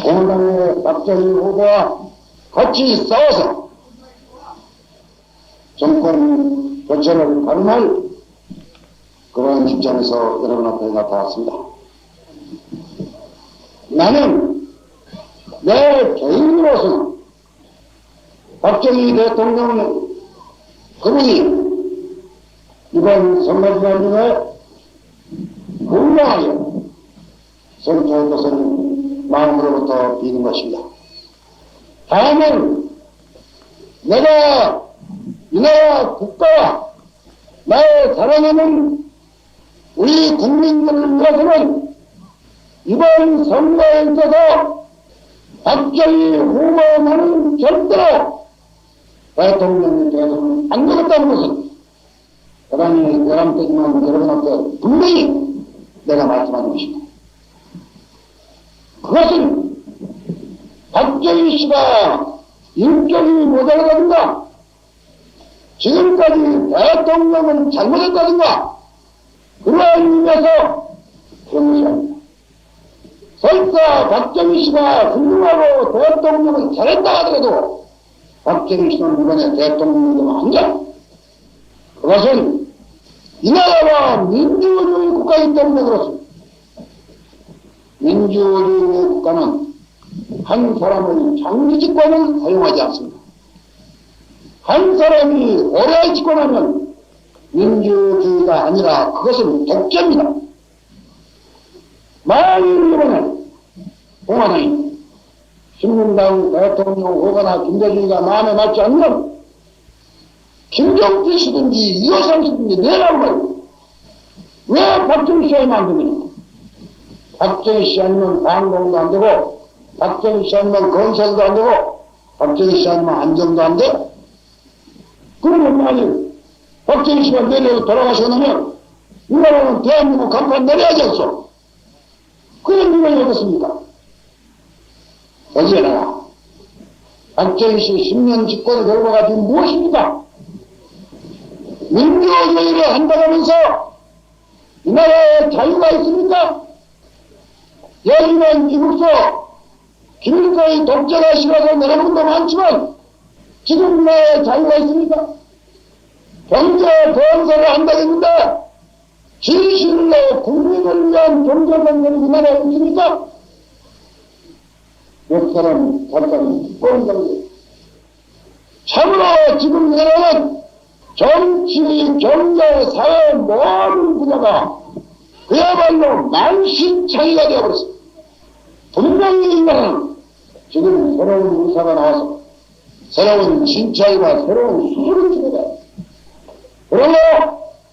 공당의 박정희 후보와 같이 싸워서 정권 교체를 가능할 그런 입장에서 여러분 앞에 나타났습니다. 나는 내 개인으로서는 박정희 대통령 그분이 이번 선거기간 중에 건강하게 선포할 것은 마음으로부터 비는 것입니다. 다음은 내가 이 나라 국가와 나의 사랑하는 우리 국민들을 위해서는 이번 선거에 있어서 박정희 후보만은 절대로 대통령이 되어서는 안 되겠다는 것은 대단히 외람되지만 여러분 앞에 분명히 내가 말씀하는 것입니다. 그것은 박정희 씨가 인격이 모자라다든가 지금까지 대통령은 잘못했다든가 그러한 의미에서 그런 것이 아닙니다. 설사 박정희 씨가 훌륭하고 대통령을 잘했다 하더라도 박정희 씨는 이번에 대통령이 되면 안 돼. 그것은 이 나라가 민주주의 국가이기 때문에 그렇습니다. 민주주의 국가는 한 사람의 장기 집권을 허용하지 않습니다. 한 사람이 오래 집권하면 민주주의가 아니라 그것은 독재입니다. 만일 이번에 공화당이 신민당 대통령 후보나 김대중이가 마음에 맞지 않으면 김정기 씨든지 이호상 씨든지 내라고 말이야. 왜 박정희 씨 하면 안 됩니까? 박정희 씨 아니면 방공도 안 되고 박정희 씨 아니면 건설도 안 되고 박정희 씨 아니면 안정도 안 돼? 그러면 만일 박정희 씨가 내려서 돌아가시고 나면 이 나라는 대한민국 간판 내려야지 없어. 그런 일이 어떻습니까? 어제나 박정희 씨 10년 집권 결과가 지금 무엇입니까? 민주주의를 한다고 하면서 이 나라에 자유가 있습니까? 여기는 이국소 김일성의 독재가 싫어서 여러분도 많지만 지금 이 나라에 자유가 있습니까? 경제 건설을 한다고 했는데 진실로 국민을 위한 경제 건설이 이 나라에 있습니까? 몇 사람 잠깐 집권 경제 참으로 지금 이 나라는 정치, 경제, 사회 모든 분야가 그야말로 만신창이가 되어버렸습니다. 분명히 이 나라는 지금 새로운 의사가 나와서 새로운 진찰과 새로운 수술을 주게 돼. 그러므로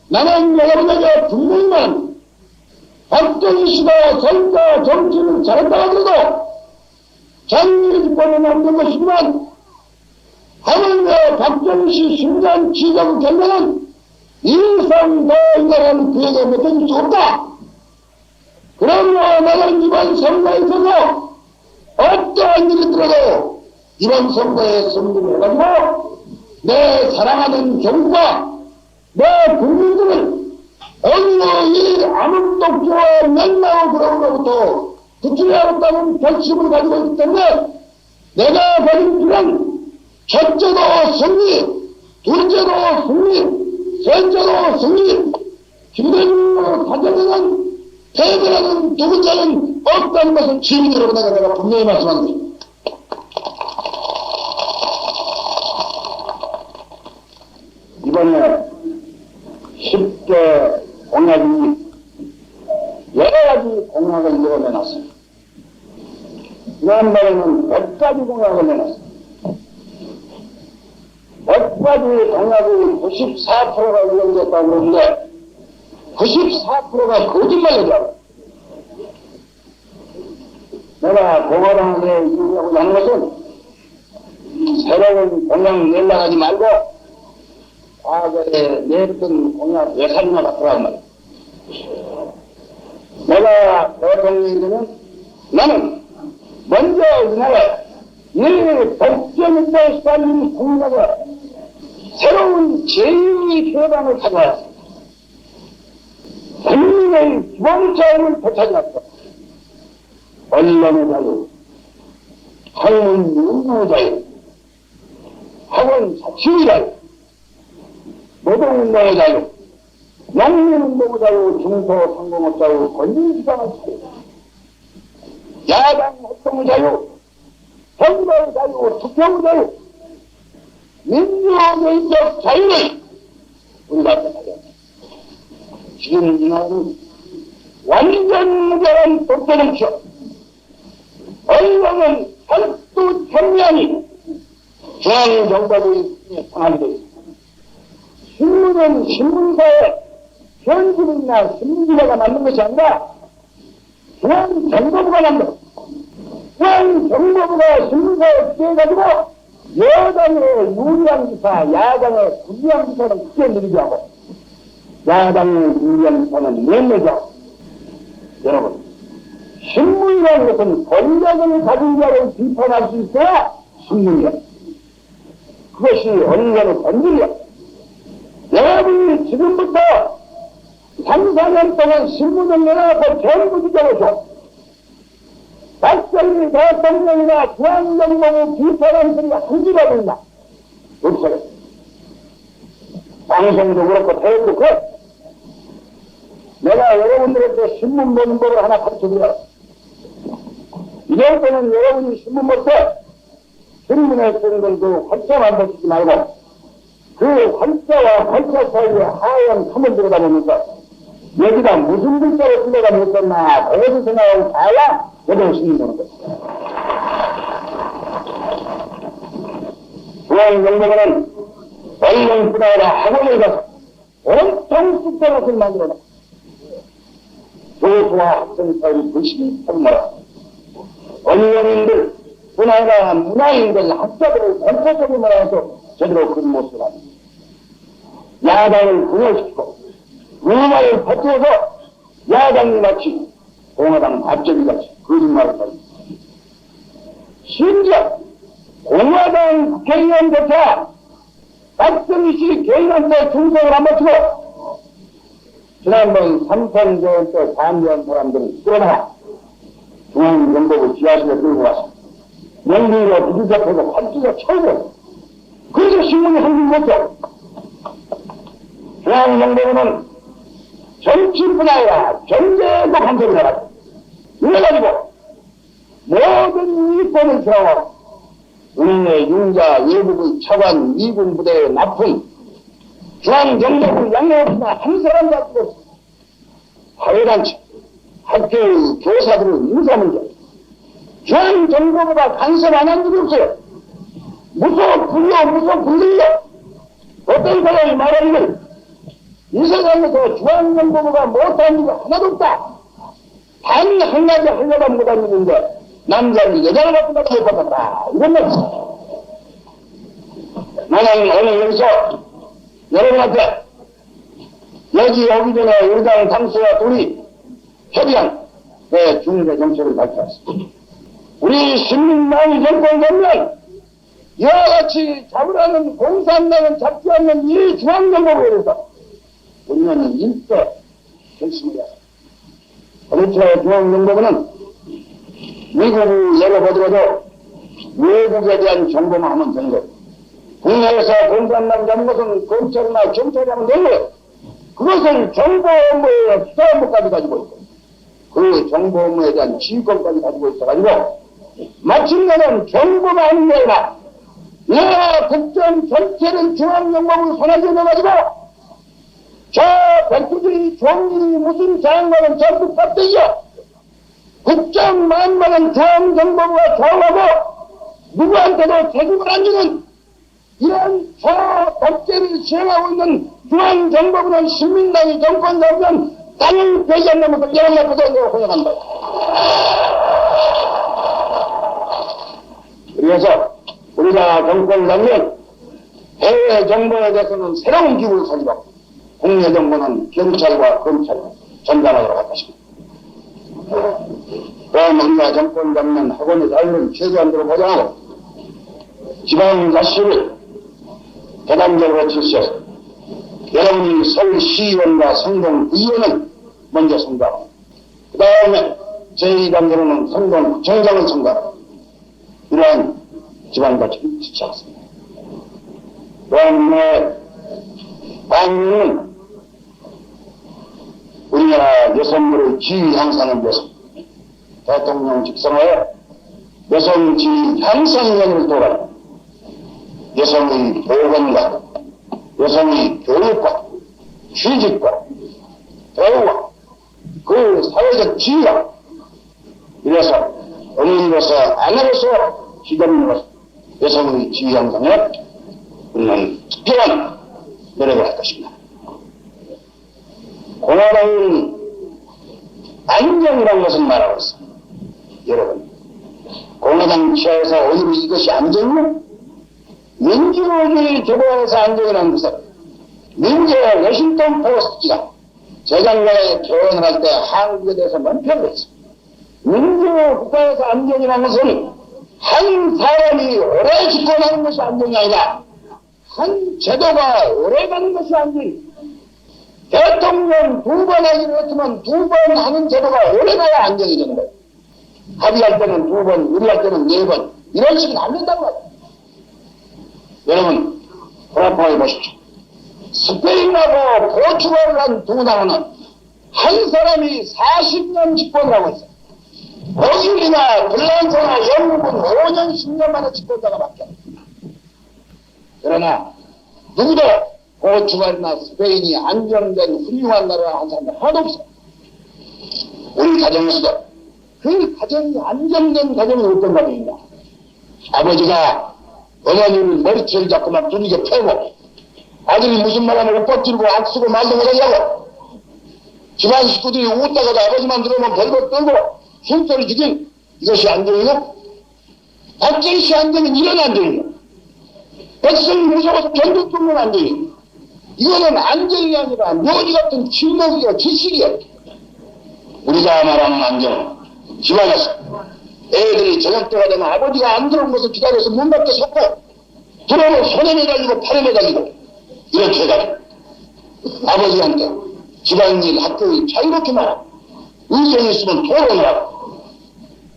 나는 여러분에게 분명히 말합니다. 박정희 씨가 설사 정치를 잘했다 하더라도 장기 집권은 없는 것이지만 하물며 박정희 씨 심장 치정 결과는 이상 더 이 나라는 그에게 못해줄 수 없다. 그러므로 나는 이번 선거에 있어서 어떠한 일이 있더라도 이번 선거에 승리를 해가지고 내 사랑하는 경과 내 국민들을 어느 이 암흑독주와 멸망의 그로부터 구출해야겠다는 결심을 가지고 있기 때문에 내가 가진 길은 첫째도 승리, 둘째도 승리, 셋째도 승리, 김대중으로 사정되는 패배라는 두 글자는 없다는 것을 시민 여러분에게 내가 분명히 말씀하는 것입니다. 이번에 10개 공약이 여러 가지 공약을 이뤄내놨습니다. 지난번에는 100가지 공약을 내놨습니다. 100가지 공약이 94%가 이루어졌다고 그러는데 94%가 거짓말이라고. 내가 공화당에 이루려고 하는 것은 새로운 공약 내려고 하지 말고 과거에 내렸던 공약 예산이나 바꾸란 말이야. 내가 대통령이 되면 나는 먼저 우리나라에 이 독재민주에 시달린 공약을 새로운 제2의 표방을 가져와야 국민의 기본 자유를 되찾아서 언론의 자유, 학문 연구자유, 학원 자치자유, 노동운동의 자유, 농민운동의 자유, 중소상공업자유, 권리주장의 자유, 야당 활동의 자유, 정부의 자유, 투표의 자유, 민주개인적 자유를 우리가 생각합니다. 지금 이 나라는 완전 무결한 독재정치요. 언론은 철두 천명이 중앙정법의 상하게 되어 있습니다. 신문은 신문사의 편집이나 신문기자가 만든 것이 아니라 중앙정보부가 만든 것. 중앙정보부가 신문사에 피해가지고 여당의 유리한 기사, 야당의 불리한 기사는 크게 늘리게 하고 야당의 유리한 기사는 내내게 하고. 여러분, 신문이라는 것은 권력을 가진 자를 비판할 수 있어야 신문이야. 그것이 언론의 본질이야. 여러분이 지금부터 3, 4년 동안 신문을 내놔서 전부 뒤져보죠. 박정희 대통령이나 중앙정보부 비판하는 소리가 한 줄이라도 있나? 없어요. 방송도 그렇고 대회도 그렇고. 내가 여러분들한테 신문 보는 법을 하나 가르쳐드려요. 이럴 때는 여러분이 신문 볼 때 신문에 쓰는 그 활자만 보시지 말고 그 활자와 활자 사이에 하얀 컴을 들여다보면서 여기다 무슨 글자로 쓸려가 냈었나 그것을 생각하고 봐야 여러분 신문 보는 거예요. 중앙정보부는 언론뿐 아니라 학원에 가서 온통 숫자것을 만들어놔. 교수와 학생 사이의 불신이 터져나와. 언론인들, 뿐 아니라 문화인들, 학자들을 전체적인 문화에서 제대로 그런 모습을 합니다. 야당을 분열시키고 문화를 버텨서 야당이 마치 공화당 밥제비 같이 거짓말을 합니다. 심지어 공화당 국회의원조차 박정희 씨 개인한테 충성을 안 바치고 지난번 삼선대회 때 반대한 사람들은 끌어나가 중앙정보부 지하실에 끌고 와서 명리로 부딪혀서 팔찌가 쳐고 그래서 신문이 한줄 못해. 중앙정보부는 정치뿐 아니라 경제도 간섭을 해가지고 이래가지고 모든 이권을 세워 우리의 융자 외국의 차관 미군 부대의 납품 중앙정보부 양해없이나 한 사람 잡고 없어. 사회단체, 학교 교사들의 인사문제, 중앙정보부가 간섭 안 한 적이 없어요. 무소 불려. 어떤 사람이 말하기를 이 세상에서 중앙정보부가 못한 일이 하나도 없다. 단 한 가지 하려다 못한 일인데 남자를 여자를 갖고 나도 못 받았다. 이런 말이지. 나는 오늘 여기서 여러분한테 여기 오기 전에 우리 당 당수와 둘이 협의한 중대 정책을 발표했습니다. 우리 신민당이 정권 되면 이와 같이 잡으라는 공산당은 잡지 않는 이 중앙정보부에 대해서 우리는 일대 결심을 했습니다. 그렇죠. 중앙정보부는 미국을 열어보더라도 외국에 대한 정보만 하면 되는 거예요. 국내에서 공산당 잡은 것은 검찰이나 경찰이 하면 되는 거예요. 그것을 정보업무의 수사업무까지 가지고 있고 그 정보업무에 대한 지휘권까지 가지고 있어가지고 마침내는 정보가 아닌 게 아니라 이 국정 전체를 중앙정보부에 손에 쥐어가지고 저 백두들이 종일이 무슨 장관은 전부 탑대이요. 국정 만만한 중앙정보부가 좌우하고 누구한테도 책임을 안 주는 이런 독재를 시행하고 있는 중앙정보부는 신민당이 정권 잡으면 땅을 배제한다는 것을 여러 앞에서 내가 고용한다. 그래서 우리가 정권을 잡으면 해외 정보에 대해서는 새로운 기구를 가지고 국내 정보는 경찰과 검찰이 전담하도록 할 것입니다. 또 우리가 정권 잡는 학원의 자유를 최소한대로 보장하고 지방자치를 대단적으로 실시해서 여러분이 서울시의원과 성동구의원은 먼저 선거하고 그 다음에 제2단계로는 성동구청장을 선거하고 이러한 집안가치를 지지 않습니다. 그런데 방위는 우리나라 여성들의 지위 향상을 위해서 대통령 직성하에 여성 지위 향상위원회를 돌아 여성의 보건과 여성의 교육과 취직과 대우와 그 사회적 지위와 이래서 어머니로서 아내로서 시대민으로서 여성의 지위 향상에 우리는 특별한 노력을 할 것입니다. 공화당은 안정이라는 것을 말하고 있습니다. 여러분, 공화당 치하에서 오히려 이것이 안정이요? 민주주의 개발에서 안정이라는 것은 민주의 워싱턴 포스트가 재작년에 표현을 할 때 한국에 대해서 논평을 했습니다. 민주국가에서 안정이라는 것은 한 사람이 오래 집권하는 것이 안정이 아니라 한 제도가 오래 가는 것이 안정이. 대통령 두 번 하기로 했지만 두 번 하는 제도가 오래 가야 안정이 되는 거예요. 합의할 때는 두 번, 우리할 때는 네 번. 이런 식은 안 된다고 말이에요. 여러분, 돌아보아 보십시오. 스페인하고 포르투갈을 한 두 나라는 한 사람이 40년 집권을 하고 있어요. 독일이나 핀란드나 영국은 5년, 10년 만에 집권자가 바뀌어요. 그러나 누구도 포르투갈이나 스페인이 안정된 훌륭한 나라가 한 사람이 하나도 없어요. 우리 가정에서도 그 가정이 안정된 가정이 어떤 가정이냐. 아버지가 어머니를 머리채를 잡고 막 두리게 패고 아들이 무슨 말하면 옷벗지르고 악쓰고 말도 못하냐고 집안 식구들이 웃다가도 아버지만 들어오면 별것 떨고 숨소리 죽인 이것이 안정이요? 박정희 씨 안정은 이런 안정이요. 백성이 무서워서 견딜 수 없는 안정이요. 이거는 안정이 아니라 묘지 같은 침묵이요, 지식이요. 우리가 말하는 안정은 집안에서 애들이 저녁 때가 되면 아버지가 안 들어온 것을 기다려서 문 밖에 섰고 들어오면 손에 매달리고 팔에 매달리고 이렇게 해가지고 아버지한테 집안일 학교에 자유롭게 말하고 의견이 있으면 토론을 하고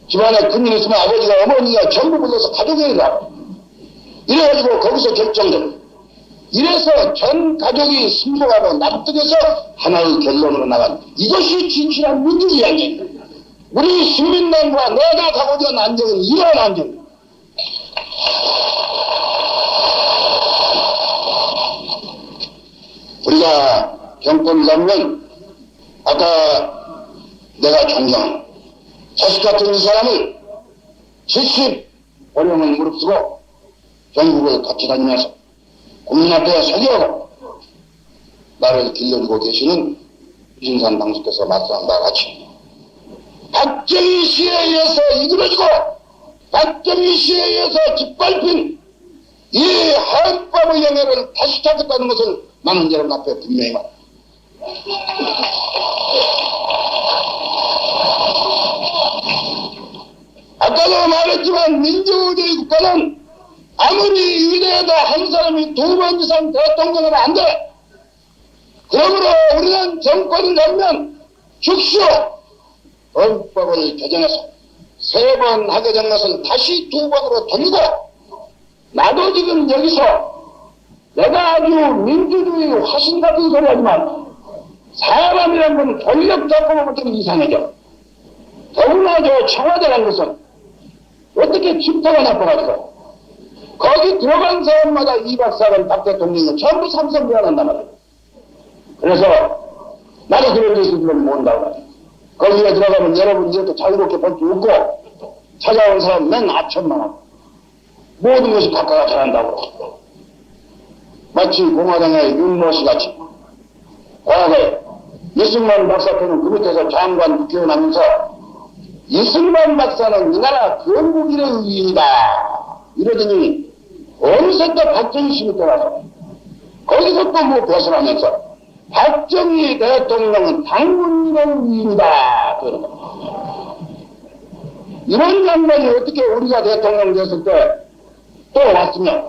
집안에 큰일이 있으면 아버지가 어머니가 전부 불러서 가족회의를 하고 이래가지고 거기서 결정되고 이래서 전 가족이 승복하고 납득해서 하나의 결론으로 나간 이것이 진실한 민주주의 안정입니다. 우리 시민당과 내가 가고자 하는 안정은 이러한 안정입니다. 우리가 정권을 잡으면 아까 내가 존경하는 자식 같은 이 사람을 75년을 무릅쓰고 전국을 같이 다니면서 국민 앞에 서기하고 나를 길러주고 계시는 유진산 당수께서 말씀한 바와 같이 박정희 씨에 의해서 이끌어지고 박정희 씨에 의해서 짓밟힌 이 헌법의 영예를 다시 찾겠다는 것을 나는 여러분 앞에 분명히 말합니다. 아까도 말했지만 민주주의 국가는 아무리 위대해도 한 사람이 두 번 이상 대통령은 안 돼. 그러므로 우리는 정권을 잡으면 즉시 헌법을 개정해서 세 번 하게 된 것을 다시 두 번으로 돌리고 나도 지금 여기서 내가 아주 민주주의 화신 같은 소리 하지만 사람이란 건 권력 잡고 보면 좀 이상해져. 더구나 저 청와대라는 것은 어떻게 집터가 나빠가지고 거기 들어간 사람마다 이 박사는 박 대통령은 전부 삼성비난한단 말이에요. 그래서 나도 그런 데 있을 줄은 모른다고 말이에요. 거기에 들어가면 여러분 이렇게 자유롭게 볼 수 없고 찾아온 사람 맨 아첨만 하고 모든 것이 각각가 잘한다고 마치 공화당의 윤모씨 같이 과거에 이승만 박사 때는 그 밑에서 장관 국회의원 하면서 이승만 박사는 이 나라 건국일의 의인이다 이러더니 어느새 또 박정희 씨 밑에 와서 거기서 또 뭐 벗어나면서 박정희 대통령은 당군일의 의인이다 그러는 이런 장면이 어떻게 우리가 대통령 됐을 때 또 왔으면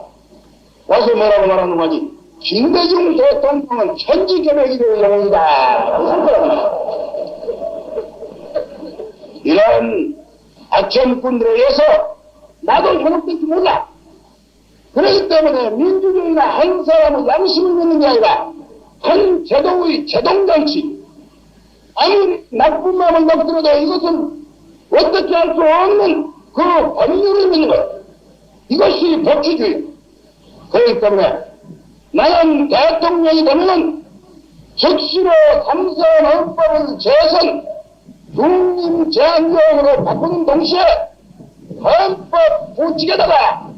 와서 뭐라고 말하는 거지? 김대중 대통령은 천지개벽일의 영웅이다. 이런 악천꾼들에 의해서 나도 현혹될지 몰라. 그렇기 때문에 민주주의가 한 사람의 양심을 믿는 게 아니라 한 제도의 제동정치, 아무리 나쁜 마음을 먹더라도 이것은 어떻게 할 수 없는 그 법률을 믿는 거예요. 이것이 법치주의. 그렇기 때문에 나는 대통령이 되면은 즉시로 삼선헌법을 재선 중임제한령으로 바꾸는 동시에 헌법 부칙에다가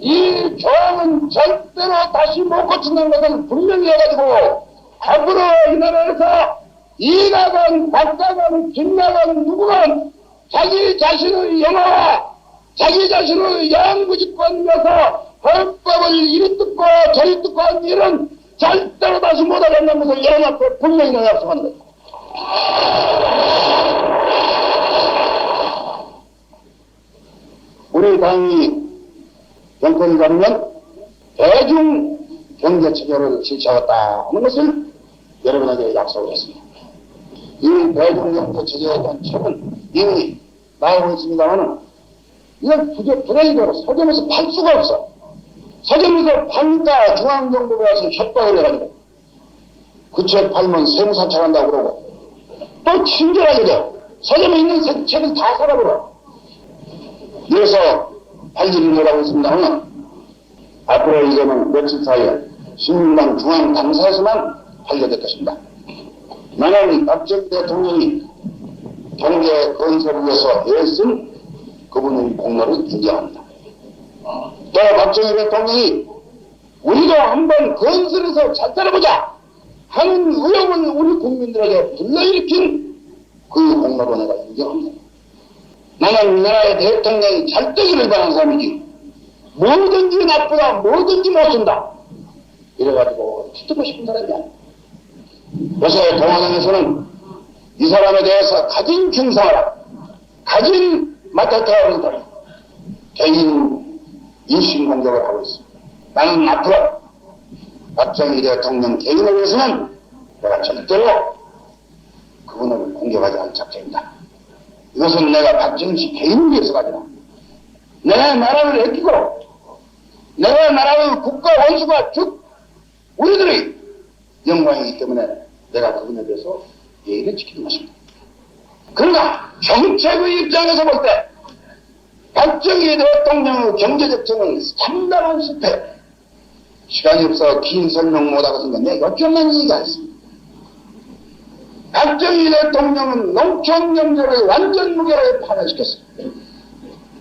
이 조항은 절대로 다시 못 고친다는 것을 분명히 해가지고 앞으로 이 나라에서 이가건 박가건 김나건 누구건 자기 자신의 영화와 자기 자신의 영구집권이어서 헌법을 이리 뜯고 저리 뜯고 한 일은 절대로 다시 못하겠다는 것을 여러분 앞에 분명히 약속하는 거예요. 우리 당이 정권을 잡으면 대중 경제체계를 실시하겠다 하는 것을 여러분에게 약속을 했습니다. 이 대중 경제체계에 대한 책은 이미 나오고 있습니다만 이건 부정이대로 서점에서 팔 수가 없어. 서점에서 파니까 중앙정부가 와서 협박을 해가지고 그 책 팔면 세무사찰한다고 그러고 또 친절하게 돼. 서점에 있는 책을 다 사라버려. 그래서 팔지를 못하고 있습니다만 앞으로 이제는 며칠 사이에 신민당 중앙당사에서만 팔게 될 것입니다. 나는 박정희 대통령이 경제 건설을 위해서 애쓴 그분의 공로를 인정합니다. 또 박정희 대통령이 우리도 한번 건설해서 잘 따라보자 하는 의욕을 우리 국민들에게 불러일으킨 그 공로로 내가 인정합니다. 나는 우리나라의 대통령이 잘 되기를 바라는 사람이지 뭐든지 나쁘다 뭐든지 못쓴다 이래가지고 뒤집고 싶은 사람이 아니야. 요새 동아당에서는 이 사람에 대해서 가진 중상하라 가진 마타타를 개인 인신공격을 하고 있습니다. 나는 앞으로 박정희 대통령 개인에 대해서는 내가 절대로 그분을 공격하지 않을 작정입니다. 이것은 내가 박정희 씨 개인을 위해서가 아니라 내 나라를 아끼고 내 나라의 국가 원수가 즉 우리들의 영광이기 때문에 내가 그분에 대해서 예의를 지키는 것입니다. 그러나 정책의 입장에서 볼 때 박정희 대통령의 경제정책은 상당한 실패. 시간이 없어 긴 설명 못하겠으니까 내가 몇 개만 얘기하겠습니다. 박정희 대통령은 농촌경제를 완전 무결하게 파괴시켰습니다.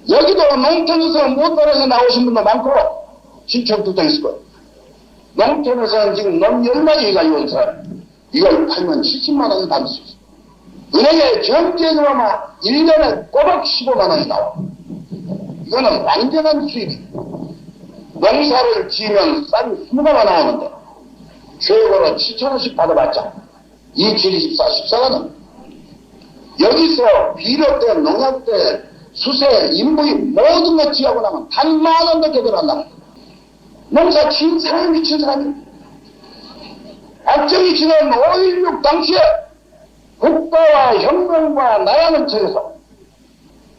여기도 농촌에서 못 따라서 나오신 분도 많고 신청도 있을 거예요. 농촌에서는 지금 너무 열마리 가지고 온 사람 이걸 팔면 70만 원을 받을 수 있어요. 은행에 경제조합만 1년에 꼬박 15만 원이 나와. 이거는 완전한 수입이에요. 농사를 지으면 쌀이 20가마 나오는데 최고로 7,000원씩 받아봤자 2724, 14가마. 여기서 비료때, 농약때, 수세, 인부위 모든 것 지하고 나면 단 10,000원밖에 들어간다. 농사 지은 사람이 미친 사람이. 박정희 지난 5.16 당시에 국가와 혁명과 나라는 책에서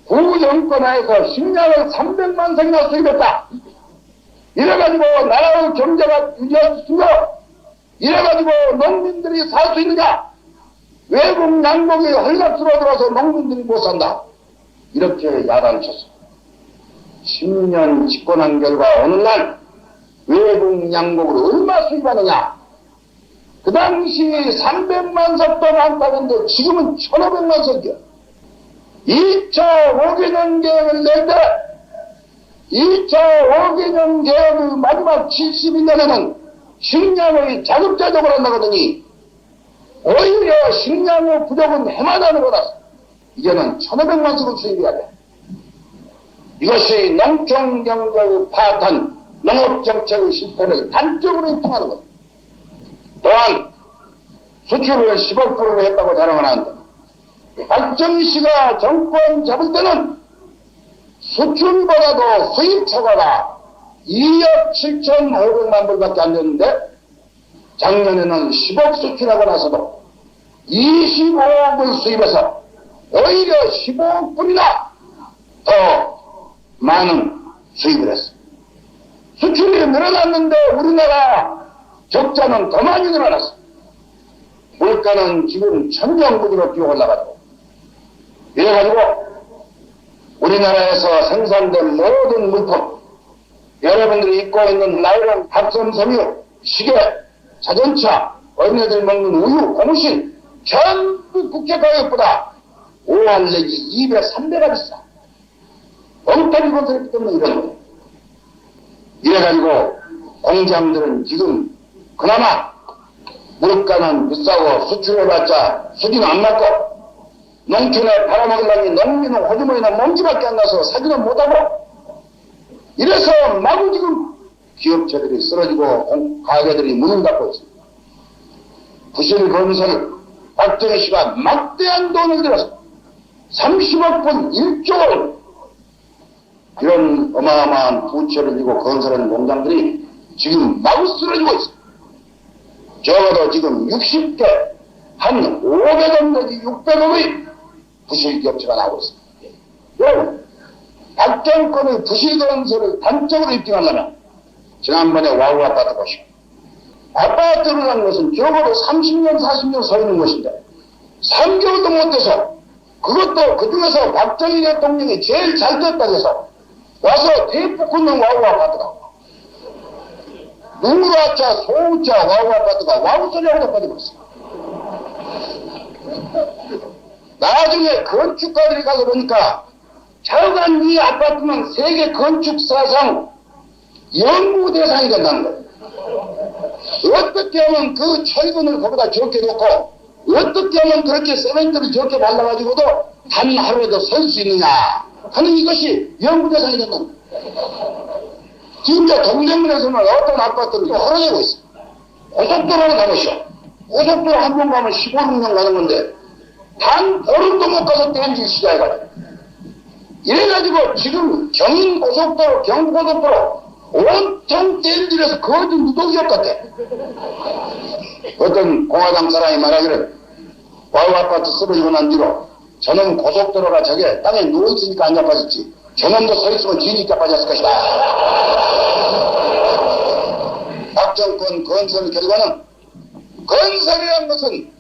구정권하에서 식량을 300만 생이나 수입했다. 이래가지고 나라의 경제가 유지할 수 있으며 이래가지고 농민들이 살 수 있느냐. 외국 양복이 헐값으로 들어서 농민들이 못 산다. 이렇게 야단을 쳤어. 10년 집권한 결과 어느 날 외국 양복을 얼마 수입하느냐. 그 당시 300만 석도 많다는데 지금은 1,500만 석이야. 2차 5개년 계획을 낼 때 2차 5개년 계획의 마지막 72년에는 식량의 자급자족을 한다거더니 오히려 식량의 부족은 해마다는 거라서 이제는 1,500만 석을 수입해야 돼. 이것이 농촌경제의 파탄, 농업정책의 실패를 단적으로 입증하는 것. 또한 수출을 10억%로 했다고 자랑을 하는데 박정희 씨가 정권 잡을 때는 수출보다도 수입 초과가 2억 7,500만 불밖에 안 됐는데 작년에는 10억 수출하고 나서도 25억을 수입해서 오히려 15억 불이나 더 많은 수입을 했어. 수출이 늘어났는데 우리나라 적자는 더 많이 늘어났어. 물가는 지금 천정부지로 뛰어 올라가고, 이래가지고 우리나라에서 생산된 모든 물품, 여러분들이 입고 있는 나이론, 합성 섬유, 시계, 자동차, 어린애들 먹는 우유, 고무신 전부 국제 가격보다 5할 내지 200, 300가 비싸. 엉터리 건설했기 때문에 이런 거예요. 이래가지고 공장들은 지금 그나마 물가는 비싸고 수출해봤자 수지는 안 맞고, 농촌에 팔아먹으려니 농민은 호주머니나 먼지밖에 안 나서 사지는 못하고, 이래서 마구 지금 기업체들이 쓰러지고 가게들이 문을 닫고 있습니다. 부실건설 박정희 씨가 막대한 돈을 들여서 30억 분 1조 원, 이런 어마어마한 부채를 지고 건설하는 공장들이 지금 마구 쓰러지고 있습니다. 적어도 지금 60개, 한 500억 내지 600억의 부실기업체가 나오고 있습니다. 여러분, 박정권의 부실건설을 단적으로 입증하려면 지난번에 와우 아파트 보시고, 아파트라는 것은 적어도 30년, 40년 서 있는 것인데 3개월도 못 돼서, 그것도 그중에서 박정희 대통령이 제일 잘 됐다고 해서 와서 대폭 끊는 와우 아파트가, 누구라자 소우자 와우 아파트가 와우 소리하고 빠져버렸어. 나중에 건축가들이 가서 보니까 자그만 이 아파트는 세계 건축사상 연구 대상이 된다는 거예요. 어떻게 하면 그 철근을 거기다 적게 놓고, 어떻게 하면 그렇게 세멘트를 적게 발라가지고도 단 하루에도 설 수 있느냐 하는 이것이 연구 대상이 된다는 거예요. 지금 이제 동대문에서는 어떤 아파트를 헐어내고 있어. 고속도로를 가보시오. 고속도로 한 번 가면 15, 16년 가는 건데 단 보름도 못 가서 땡길 시작해가지고, 이래가지고 지금 경인 고속도로, 경부 고속도로 온통 땡길에서 거지 무더기업 같아. 어떤 공화당 사람이 말하기를, 와우 아파트 쓰러지고 난 뒤로 저놈 고속도로가 저게 땅에 누워있으니까 안 자빠졌지, 저놈도 서있으면 뒤니까 빠졌을 것이다. 박정권 건설 결과는, 건설이라는 것은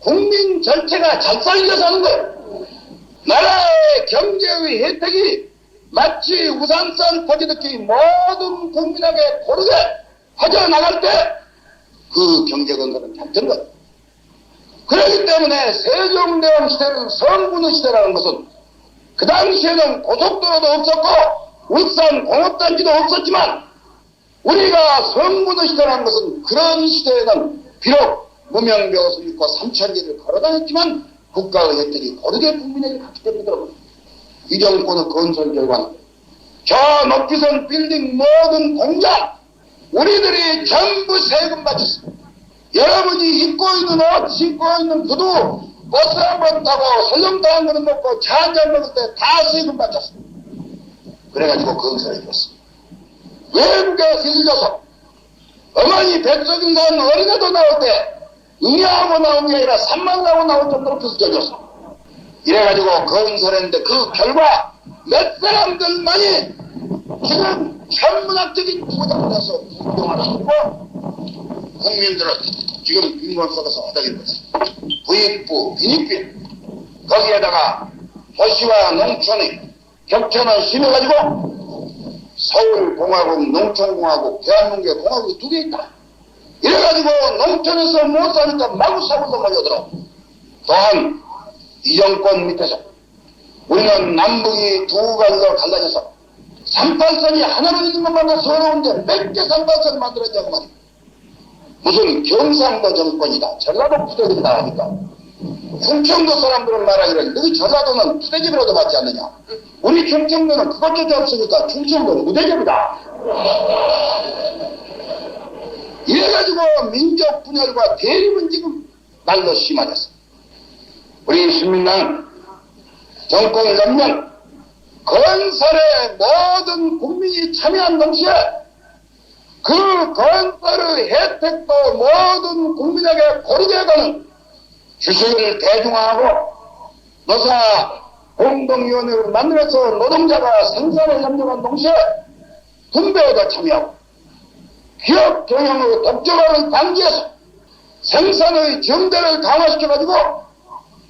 국민 전체가 잘 살려서 하는 거예요. 나라의 경제의 혜택이 마치 우산산 퍼지듯이 모든 국민에게 고르게 퍼져나갈 때 그 경제 건설은 잘 된 거예요. 그렇기 때문에 세종대왕 시대는 성군의 시대라는 것은, 그 당시에는 고속도로도 없었고 울산 공업단지도 없었지만, 우리가 성군의 시대라는 것은 그런 시대에는 비록 무명병을 입고 3,000리를 걸어다녔지만 국가의 혜택이 고르게 국민에게 갔기 때문에 그런 겁니다. 이 정권의 건설 결과는 저 높이선 빌딩 모든 공장 우리들이 전부 세금 바쳤습니다. 여러분이 입고 있는 옷, 신고 있는 구두, 버스 한 번 타고 설렁탕 거는 먹고 차 한잔 먹을 때 다 세금 바쳤습니다. 그래가지고 건설해 줬습니다. 외국에 실려서 어머니 백석인산 어린애도 나올 때 응애하고 나온 게 아니라 산만하고 나올 정도로 부서졌어. 이래가지고 건설했는데 그 결과 몇 사람들만이 지금 천문학적인 부자가 돼서 부동을 하고, 국민들은 지금 빈곤 속에서 허덕이는 거지. 부익부, 빈익빈, 거기에다가 도시와 농촌의 격차는 심해가지고 서울공화국, 농촌공화국, 대한민국의 공화국이 두 개 있다. 이래가지고 농촌에서 못 사니까 마구 서울로 몰려들어. 또한 이 정권 밑에서 우리는 남북이 두 갈로 갈라져서 38선이 하나로 있는 것만도 서러운데 몇 개 38선을 만들었냐고 말이야. 무슨 경상도 정권이다, 전라도 부대집이다 하니까 충청도 사람들은 말하기를 너희 전라도는 부대집이라도 받지 않느냐. 우리 충청도는 그것조차 없으니까 충청도 무대집이다. 이래가지고 민족 분열과 대립은 지금 날로 심화됐어. 우리 신민당 정권 연명 건설에 모든 국민이 참여한 동시에 그 건설의 혜택도 모든 국민에게 고르게 가는 주식을 대중화하고 노사 공동위원회를 만들어서 노동자가 생산에 협력한 동시에 분배에도 참여하고 기업 경영의 독점화를 방지해서 생산의 정대를 강화시켜가지고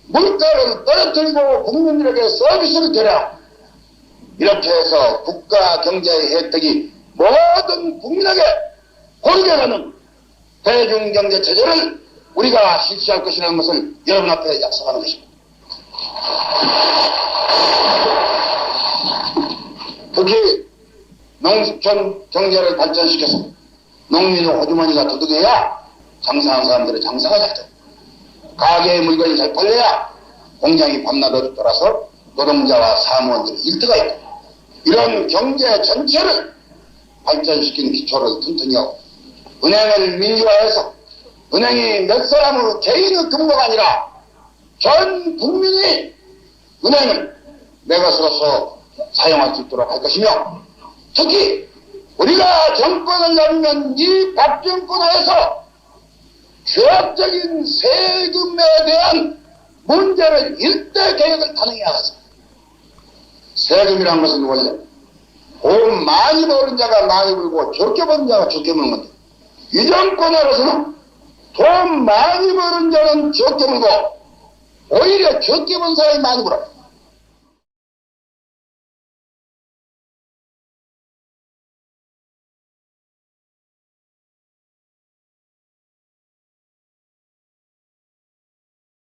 물가를 떨어뜨리고 국민들에게 서비스를 드려 이렇게 해서 국가 경제의 혜택이 모든 국민에게 고르게 가는 대중경제 체제를 우리가 실시할 것이라는 것을 여러분 앞에 약속하는 것입니다. 특히 농축촌 경제를 발전시켜서 농민의 호주머니가 두둑해야 장사하는 사람들의 장사가 잘 되고 가게의 물건이 잘 팔려야 공장이 밤낮 돌아서 노동자와 사무원들의 일터가 있고 이런 경제 전체를 발전시킨 기초를 튼튼히 하고 은행을 민주화해서 은행이 몇 사람의 개인의 근무가 아니라 전 국민이 은행을 내 것으로서 사용할 수 있도록 할 것이며 특히 우리가 정권을 잡으면 이 박정권하에서 죄악적인 세금에 대한 문제를 일대 개혁을 단행해야 하겠습니다. 세금이란 것은 원래 돈 많이 버는 자가 많이 벌고 적게 버는 자가 적게 버는 건데 이 정권으로서는 돈 많이 버는 자는 적게 벌고 오히려 적게 버는 사람이 많이 벌어.